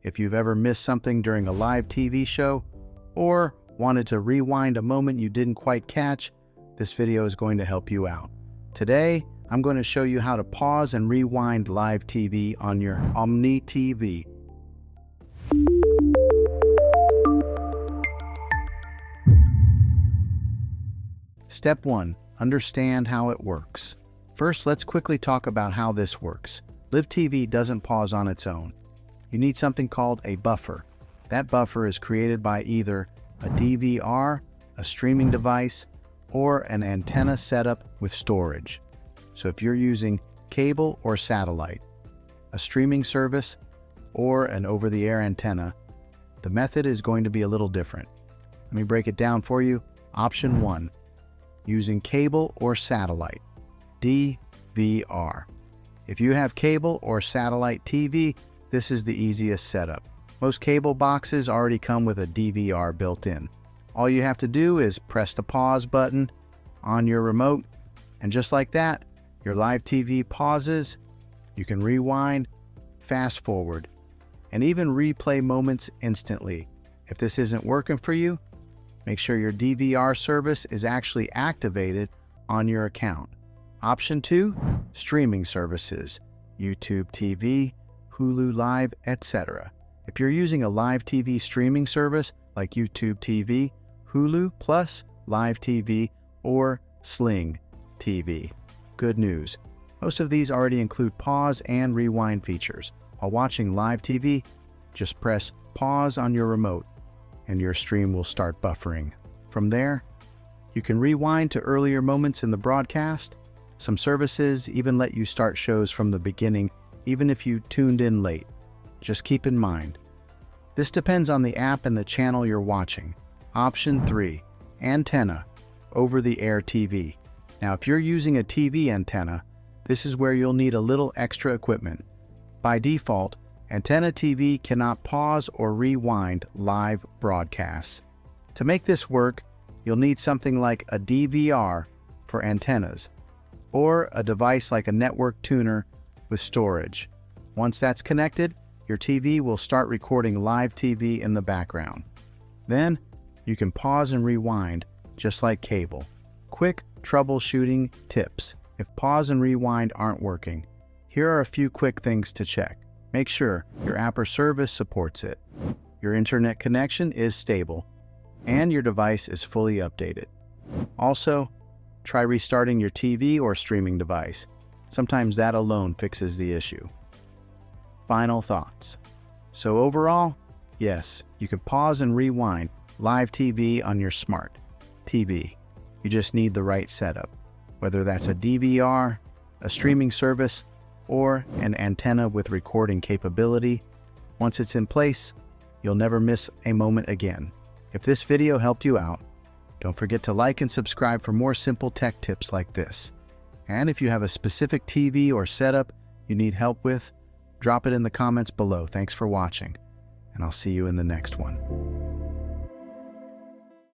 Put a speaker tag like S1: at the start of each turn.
S1: If you've ever missed something during a live TV show or wanted to rewind a moment you didn't quite catch, this video is going to help you out. Today, I'm going to show you how to pause and rewind live TV on your Omni TV. Step 1. Understand how it works. First, let's quickly talk about how this works. Live TV doesn't pause on its own. You need something called a buffer. That buffer is created by either a DVR, a streaming device, or an antenna setup with storage. So if you're using cable or satellite, a streaming service, or an over-the-air antenna, the method is going to be a little different. Let me break it down for you. Option 1. Using cable or satellite, DVR. If you have cable or satellite TV, this is the easiest setup. Most cable boxes already come with a DVR built in. All you have to do is press the pause button on your remote, and just like that, your live TV pauses. You can rewind, fast forward, and even replay moments instantly. If this isn't working for you, make sure your DVR service is actually activated on your account. Option 2, streaming services, YouTube TV, Hulu Live, etc. If you're using a live TV streaming service like YouTube TV, Hulu Plus, Live TV, or Sling TV, good news. Most of these already include pause and rewind features. While watching live TV, just press pause on your remote and your stream will start buffering. From there, you can rewind to earlier moments in the broadcast. Some services even let you start shows from the beginning, even if you tuned in late. Just keep in mind, this depends on the app and the channel you're watching. Option 3, antenna, over-the-air TV. Now, if you're using a TV antenna, this is where you'll need a little extra equipment. By default, antenna TV cannot pause or rewind live broadcasts. To make this work, you'll need something like a DVR for antennas, or a device like a network tuner with storage. Once that's connected, your TV will start recording live TV in the background. Then, you can pause and rewind just like cable. Quick troubleshooting tips. If pause and rewind aren't working, here are a few quick things to check. Make sure your app or service supports it, your internet connection is stable, and your device is fully updated. Also, try restarting your TV or streaming device. Sometimes that alone fixes the issue. Final thoughts. So overall, yes, you can pause and rewind live TV on your smart TV. You just need the right setup, whether that's a DVR, a streaming service, or an antenna with recording capability. Once it's in place, you'll never miss a moment again. If this video helped you out, don't forget to like and subscribe for more simple tech tips like this. And if you have a specific TV or setup you need help with, drop it in the comments below. Thanks for watching, and I'll see you in the next one.